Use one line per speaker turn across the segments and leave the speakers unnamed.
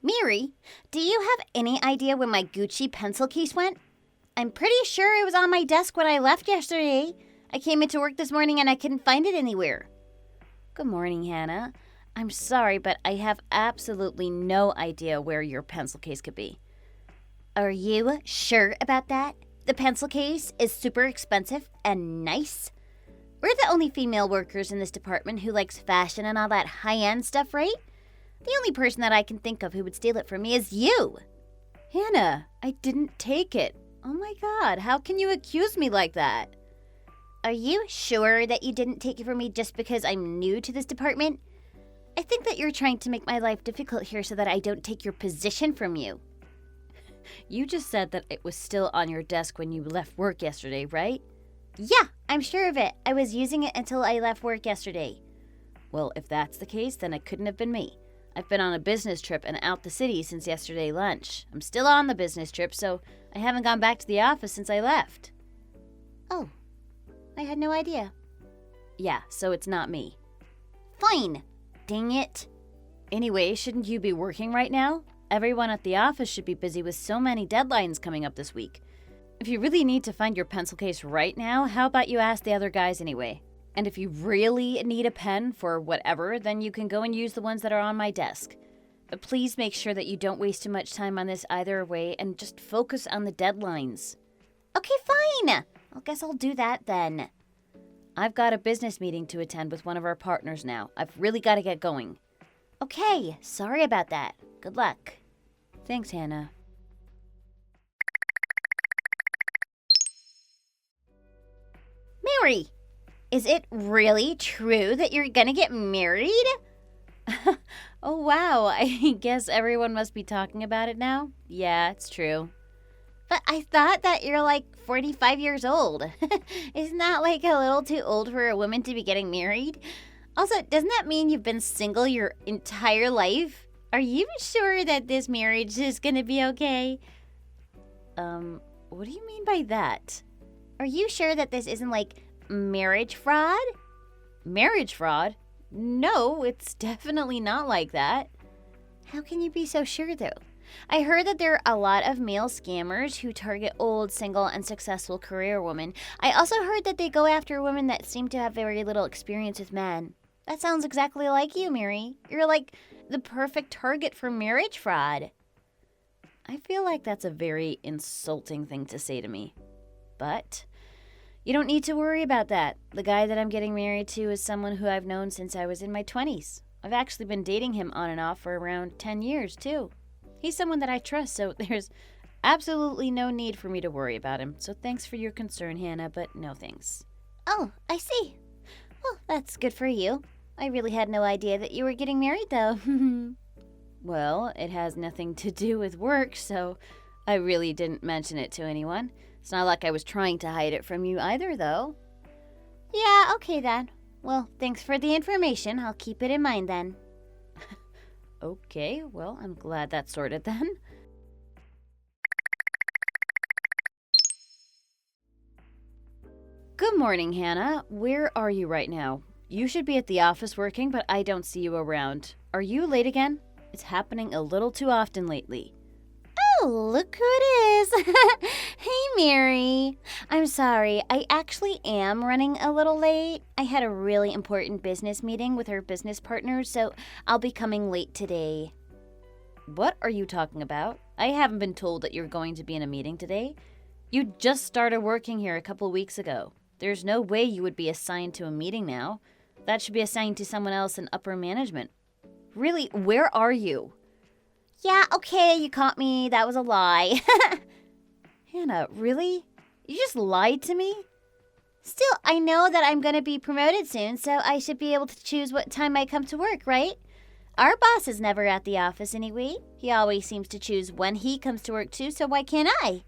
Mary, do you have any idea where my Gucci pencil case went? I'm pretty sure it was on my desk when I left yesterday. I came into work this morning and I couldn't find it anywhere.
Good morning, Hannah. I'm sorry, but I have absolutely no idea where your pencil case could be.
Are you sure about that? The pencil case is super expensive and nice. We're the only female workers in this department who likes fashion and all that high-end stuff, right? The only person that I can think of who would steal it from me is you.
Hannah, I didn't take it. Oh my God, how can you accuse me like that?
Are you sure that you didn't take it from me just because I'm new to this department? I think that you're trying to make my life difficult here so that I don't take your position from you.
You just said that it was still on your desk when you left work yesterday, right?
Yeah, I'm sure of it. I was using it until I left work yesterday.
Well, if that's the case, then it couldn't have been me. I've been on a business trip and out the city since yesterday lunch. I'm still on the business trip, so I haven't gone back to the office since I left.
Oh, I had no idea.
Yeah, so it's not me.
Fine. Dang it.
Anyway, shouldn't you be working right now? Everyone at the office should be busy with so many deadlines coming up this week. If you really need to find your pencil case right now, how about you ask the other guys anyway? And if you really need a pen for whatever, then you can go and use the ones that are on my desk. But please make sure that you don't waste too much time on this either way and just focus on the deadlines.
Okay, fine. I guess I'll do that then.
I've got a business meeting to attend with one of our partners now. I've really got to get going.
Okay, sorry about that. Good luck.
Thanks, Hannah.
Mary, is it really true that you're gonna get married?
Oh, wow. I guess everyone must be talking about it now. Yeah, it's true.
But I thought that you're like 45 years old. Isn't that like a little too old for a woman to be getting married? Also, doesn't that mean you've been single your entire life? Are you sure that this marriage is gonna be okay?
What do you mean by that?
Are you sure that this isn't like marriage fraud?
Marriage fraud? No, it's definitely not like that.
How can you be so sure, though? I heard that there are a lot of male scammers who target old, single, and successful career women. I also heard that they go after women that seem to have very little experience with men. That sounds exactly like you, Mary. You're like the perfect target for marriage fraud.
I feel like that's a very insulting thing to say to me. But you don't need to worry about that. The guy that I'm getting married to is someone who I've known since I was in my 20s. I've actually been dating him on and off for around 10 years, too. He's someone that I trust, so there's absolutely no need for me to worry about him. So thanks for your concern, Hannah, but no thanks.
Oh, I see. Well, that's good for you. I really had no idea that you were getting married, though.
Well, it has nothing to do with work, so I really didn't mention it to anyone. It's not like I was trying to hide it from you either, though.
Yeah, okay then. Well, thanks for the information. I'll keep it in mind then.
Okay, well, I'm glad that's sorted then. Good morning, Hannah. Where are you right now? You should be at the office working, but I don't see you around. Are you late again? It's happening a little too often lately.
Oh, look who it is. Hey, Mary. I'm sorry. I actually am running a little late. I had a really important business meeting with our business partners, so I'll be coming late today.
What are you talking about? I haven't been told that you're going to be in a meeting today. You just started working here a couple weeks ago. There's no way you would be assigned to a meeting now. That should be assigned to someone else in upper management. Really, where are you?
Yeah, okay, you caught me. That was a lie.
Hannah, really? You just lied to me?
Still, I know that I'm going to be promoted soon, so I should be able to choose what time I come to work, right? Our boss is never at the office anyway. He always seems to choose when he comes to work too, so why can't I?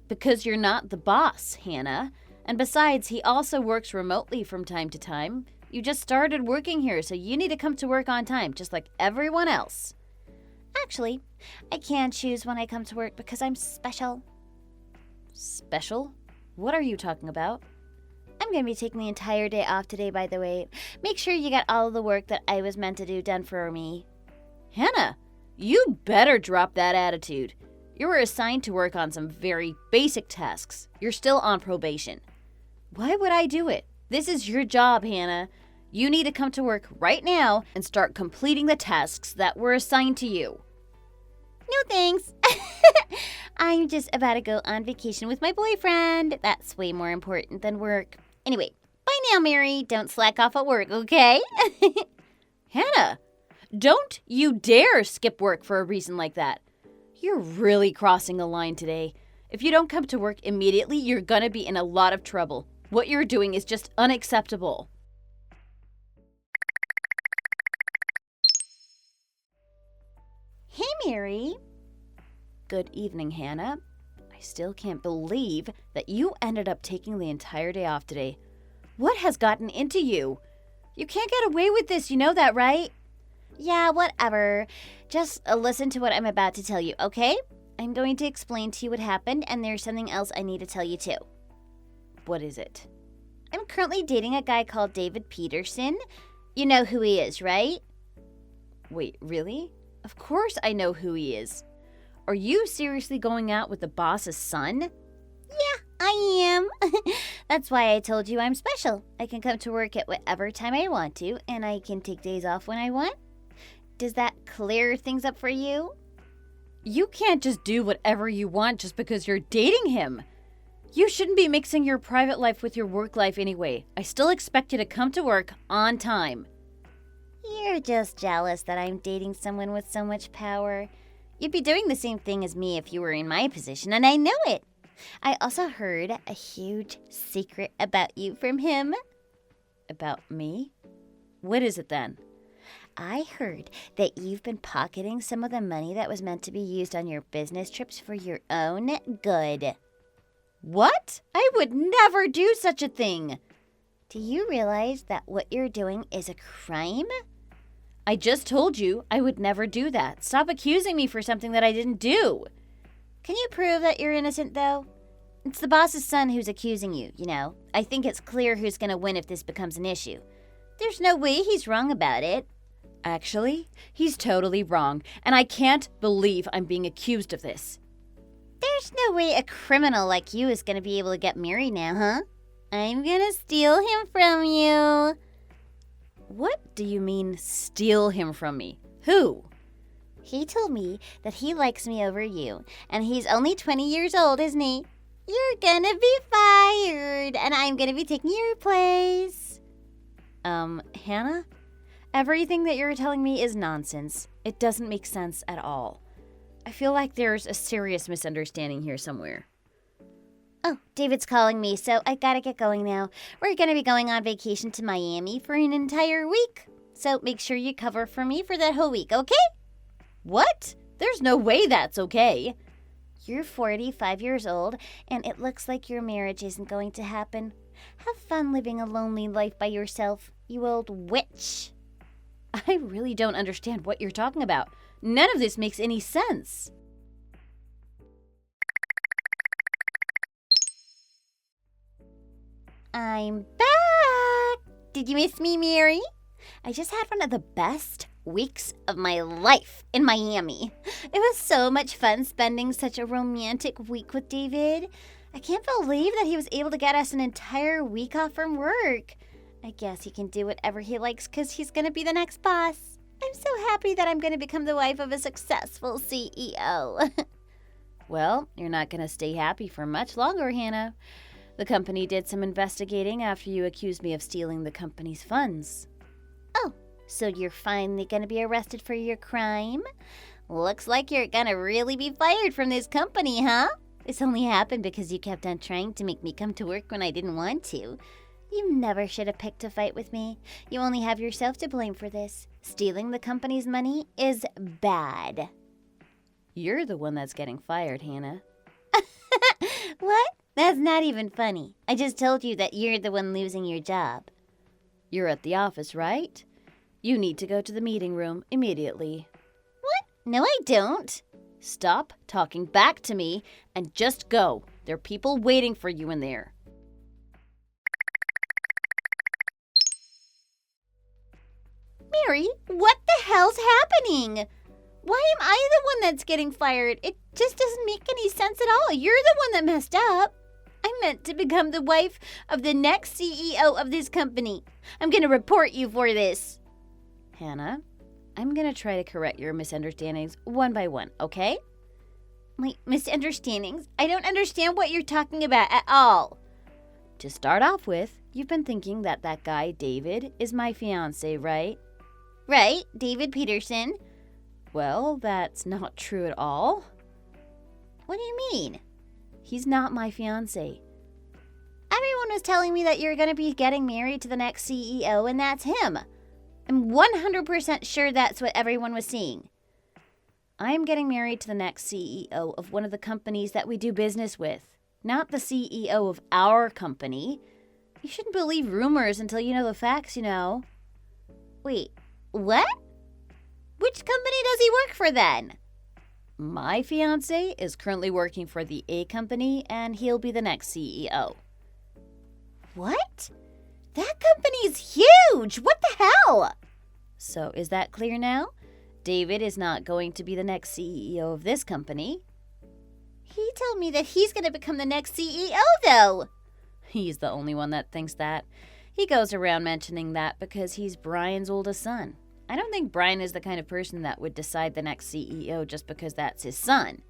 Because you're not the boss, Hannah. And besides, he also works remotely from time to time. You just started working here, so you need to come to work on time, just like everyone else.
Actually, I can choose when I come to work because I'm special.
Special? What are you talking about?
I'm going to be taking the entire day off today, by the way. Make sure you got all of the work that I was meant to do done for me.
Hannah, You better drop that attitude. You were assigned to work on some very basic tasks. You're still on probation. Why would I do it? This is your job, Hannah. You need to come to work right now and start completing the tasks that were assigned to you.
No thanks. I'm just about to go on vacation with my boyfriend. That's way more important than work. Anyway, bye now, Mary. Don't slack off at work, okay?
Hannah, don't you dare skip work for a reason like that. You're really crossing the line today. If you don't come to work immediately, you're gonna be in a lot of trouble. What you're doing is just unacceptable.
Hey, Mary.
Good evening, Hannah. I still can't believe that you ended up taking the entire day off today. What has gotten into you? You can't get away with this, you know that, right?
Yeah, whatever. Just listen to what I'm about to tell you, okay? I'm going to explain to you what happened, and there's something else I need to tell you too.
What is it?
I'm currently dating a guy called David Peterson. You know who he is, right?
Wait, really? Of course I know who he is. Are you seriously going out with the boss's son?
Yeah, I am. That's why I told you I'm special. I can come to work at whatever time I want to, and I can take days off when I want. Does that clear things up for you?
You can't just do whatever you want just because you're dating him. You shouldn't be mixing your private life with your work life anyway. I still expect you to come to work on time.
You're just jealous that I'm dating someone with so much power. You'd be doing the same thing as me if you were in my position, and I know it. I also heard a huge secret about you from him.
About me? What is it then?
I heard that you've been pocketing some of the money that was meant to be used on your business trips for your own good.
What? I would never do such a thing.
Do you realize that what you're doing is a crime?
I just told you I would never do that. Stop accusing me for something that I didn't do.
Can you prove that you're innocent, though? It's the boss's son who's accusing you, you know. I think it's clear who's going to win if this becomes an issue. There's no way he's wrong about it.
Actually, he's totally wrong, and I can't believe I'm being accused of this.
There's no way a criminal like you is going to be able to get married now, huh? I'm going to steal him from you.
What do you mean, steal him from me? Who?
He told me that he likes me over you, and he's only 20 years old, isn't he? You're gonna be fired, and I'm gonna be taking your place.
Hannah? Everything that you're telling me is nonsense. It doesn't make sense at all. I feel like there's a serious misunderstanding here somewhere.
Oh, David's calling me, so I gotta get going now. We're gonna be going on vacation to Miami for an entire week. So make sure you cover for me for that whole week, okay?
What? There's no way that's okay.
You're 45 years old, and it looks like your marriage isn't going to happen. Have fun living a lonely life by yourself, you old witch.
I really don't understand what you're talking about. None of this makes any sense.
I'm back! Did you miss me, Mary? I just had one of the best weeks of my life in Miami. It was so much fun spending such a romantic week with David. I can't believe that he was able to get us an entire week off from work. I guess he can do whatever he likes because he's going to be the next boss. I'm so happy that I'm going to become the wife of a successful CEO.
Well, you're not going to stay happy for much longer, Hannah. The company did some investigating after you accused me of stealing the company's funds.
Oh, so you're finally going to be arrested for your crime? Looks like you're going to really be fired from this company, huh? This only happened because you kept on trying to make me come to work when I didn't want to. You never should have picked a fight with me. You only have yourself to blame for this. Stealing the company's money is bad.
You're the one that's getting fired, Hannah.
What? That's not even funny. I just told you that you're the one losing your job.
You're at the office, right? You need to go to the meeting room immediately.
What? No, I don't.
Stop talking back to me and just go. There are people waiting for you in there.
Mary, what the hell's happening? Why am I the one that's getting fired? It just doesn't make any sense at all. You're the one that messed up. I meant to become the wife of the next CEO of this company. I'm going to report you for this.
Hannah, I'm going to try to correct your misunderstandings one by one, okay?
Wait, misunderstandings? I don't understand what you're talking about at all.
To start off with, you've been thinking that guy, David, is my fiancé, right?
Right, David Peterson.
Well, that's not true at all.
What do you mean?
He's not my fiancé.
Everyone was telling me that you're going to be getting married to the next CEO, and that's him. I'm 100% sure that's what everyone was saying.
I'm getting married to the next CEO of one of the companies that we do business with, not the CEO of our company. You shouldn't believe rumors until you know the facts, you know.
Wait, what? Which company does he work for then?
My fiancé is currently working for the A company, and he'll be the next CEO.
What? That company's huge! What the hell?
So is that clear now? David is not going to be the next CEO of this company.
He told me that he's going to become the next CEO, though.
He's the only one that thinks that. He goes around mentioning that because he's Brian's oldest son. I don't think Brian is the kind of person that would decide the next CEO just because that's his son.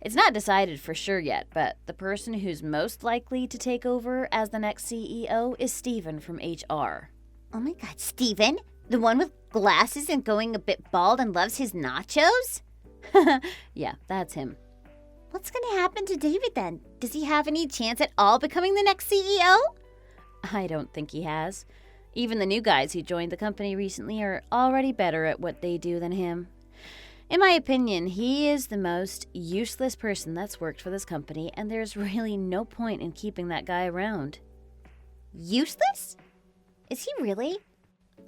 It's not decided for sure yet, but the person who's most likely to take over as the next CEO is Steven from HR.
Oh my God, Steven? The one with glasses and going a bit bald and loves his nachos?
Yeah, that's him.
What's going to happen to David then? Does he have any chance at all becoming the next CEO?
I don't think he has. Even the new guys who joined the company recently are already better at what they do than him. In my opinion, he is the most useless person that's worked for this company, and there's really no point in keeping that guy around.
Useless? Is he really?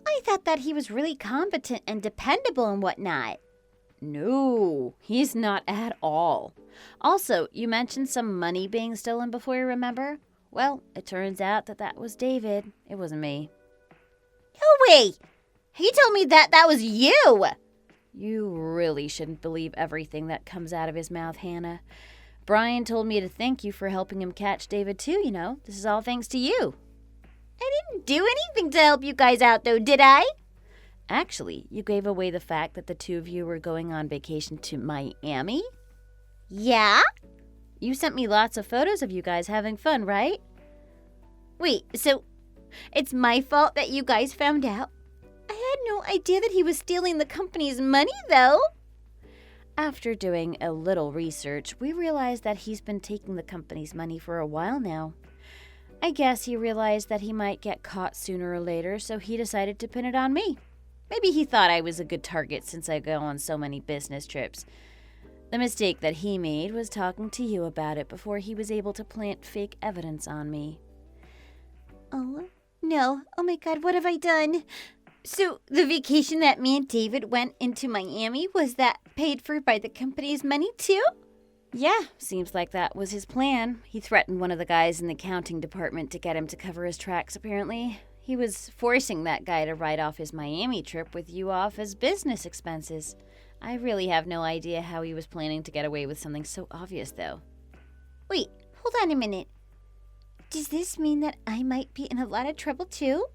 I thought that he was really competent and dependable and whatnot.
No, he's not at all. Also, you mentioned some money being stolen before, you remember? Well, it turns out that was David. It wasn't me.
No way! He told me that was you!
You really shouldn't believe everything that comes out of his mouth, Hannah. Brian told me to thank you for helping him catch David too, you know. This is all thanks to you.
I didn't do anything to help you guys out though, did I?
Actually, you gave away the fact that the two of you were going on vacation to Miami?
Yeah?
You sent me lots of photos of you guys having fun, right?
Wait, so it's my fault that you guys found out? I had no idea that he was stealing the company's money, though.
After doing a little research, we realized that he's been taking the company's money for a while now. I guess he realized that he might get caught sooner or later, so he decided to pin it on me. Maybe he thought I was a good target since I go on so many business trips. The mistake that he made was talking to you about it before he was able to plant fake evidence on me.
Oh, no. Oh my God, what have I done? So the vacation that me and David went into Miami, was that paid for by the company's money too?
Yeah, seems like that was his plan. He threatened one of the guys in the accounting department to get him to cover his tracks, apparently. He was forcing that guy to write off his Miami trip with you off as business expenses. I really have no idea how he was planning to get away with something so obvious, though.
Wait, hold on a minute. Does this mean that I might be in a lot of trouble too?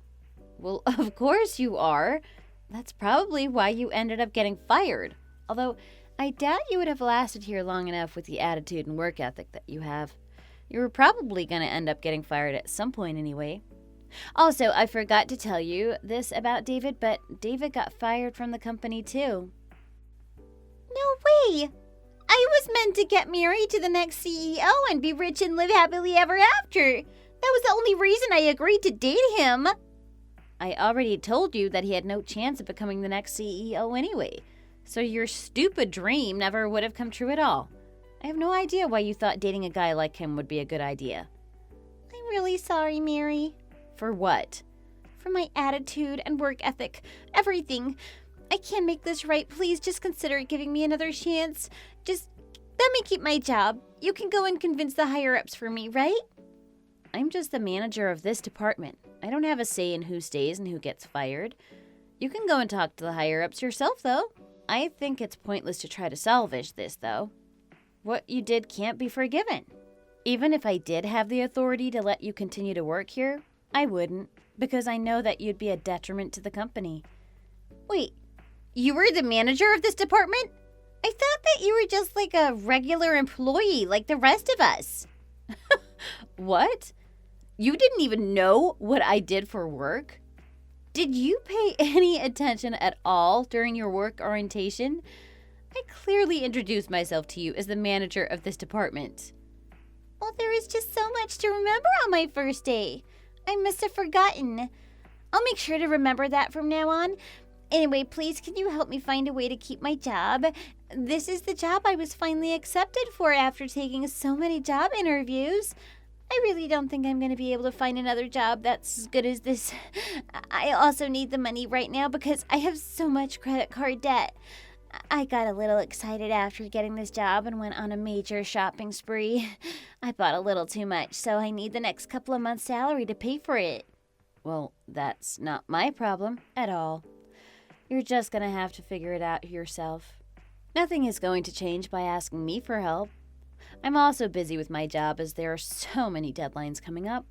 Well, of course you are. That's probably why you ended up getting fired. Although, I doubt you would have lasted here long enough with the attitude and work ethic that you have. You were probably going to end up getting fired at some point anyway. Also, I forgot to tell you this about David, but David got fired from the company too.
No way! I was meant to get married to the next CEO and be rich and live happily ever after. That was the only reason I agreed to date him.
I already told you that he had no chance of becoming the next CEO anyway, so your stupid dream never would have come true at all. I have no idea why you thought dating a guy like him would be a good idea.
I'm really sorry, Mary.
For what?
For my attitude and work ethic. Everything. I can't make this right. Please just consider giving me another chance. Just let me keep my job. You can go and convince the higher-ups for me, right?
I'm just the manager of this department. I don't have a say in who stays and who gets fired. You can go and talk to the higher-ups yourself, though. I think it's pointless to try to salvage this, though. What you did can't be forgiven. Even if I did have the authority to let you continue to work here, I wouldn't, because I know that you'd be a detriment to the company.
Wait, you were the manager of this department? I thought that you were just like a regular employee like the rest of us.
What? You didn't even know what I did for work? Did you pay any attention at all during your work orientation? I clearly introduced myself to you as the manager of this department.
Well, there is just so much to remember on my first day. I must have forgotten. I'll make sure to remember that from now on. Anyway, please can you help me find a way to keep my job? This is the job I was finally accepted for after taking so many job interviews. I really don't think I'm going to be able to find another job that's as good as this. I also need the money right now because I have so much credit card debt. I got a little excited after getting this job and went on a major shopping spree. I bought a little too much, so I need the next couple of months' salary to pay for it.
Well, that's not my problem at all. You're just going to have to figure it out yourself. Nothing is going to change by asking me for help. I'm also busy with my job as there are so many deadlines coming up.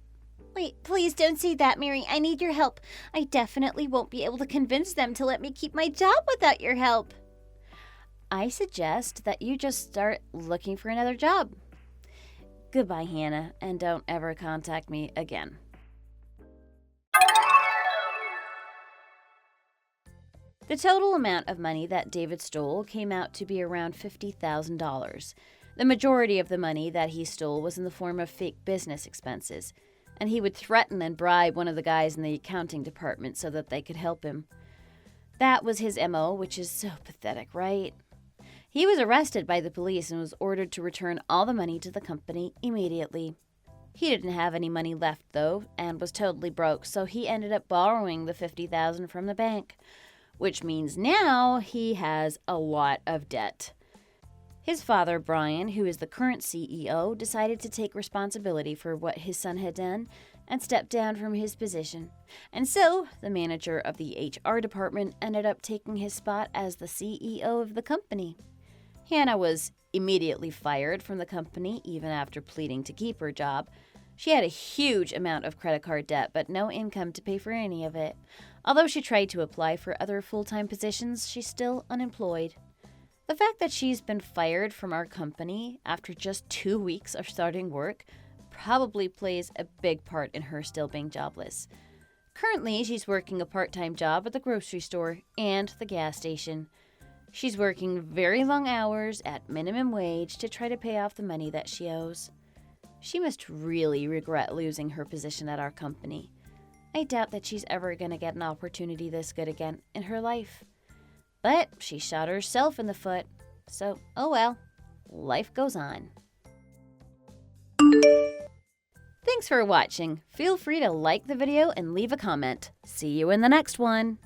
Wait, please don't say that, Mary. I need your help. I definitely won't be able to convince them to let me keep my job without your help.
I suggest that you just start looking for another job. Goodbye, Hannah, and don't ever contact me again. The total amount of money that David stole came out to be around $50,000. The majority of the money that he stole was in the form of fake business expenses, and he would threaten and bribe one of the guys in the accounting department so that they could help him. That was his MO, which is so pathetic, right? He was arrested by the police and was ordered to return all the money to the company immediately. He didn't have any money left, though, and was totally broke, so he ended up borrowing the $50,000 from the bank, which means now he has a lot of debt. His father, Brian, who is the current CEO, decided to take responsibility for what his son had done and stepped down from his position. And so, the manager of the HR department ended up taking his spot as the CEO of the company. Hannah was immediately fired from the company, even after pleading to keep her job. She had a huge amount of credit card debt, but no income to pay for any of it. Although she tried to apply for other full-time positions, she's still unemployed. The fact that she's been fired from our company after just 2 weeks of starting work probably plays a big part in her still being jobless. Currently, she's working a part-time job at the grocery store and the gas station. She's working very long hours at minimum wage to try to pay off the money that she owes. She must really regret losing her position at our company. I doubt that she's ever going to get an opportunity this good again in her life. But she shot herself in the foot, so oh well, life goes on. Thanks for watching. Feel free to like the video and leave a comment. See you in the next one.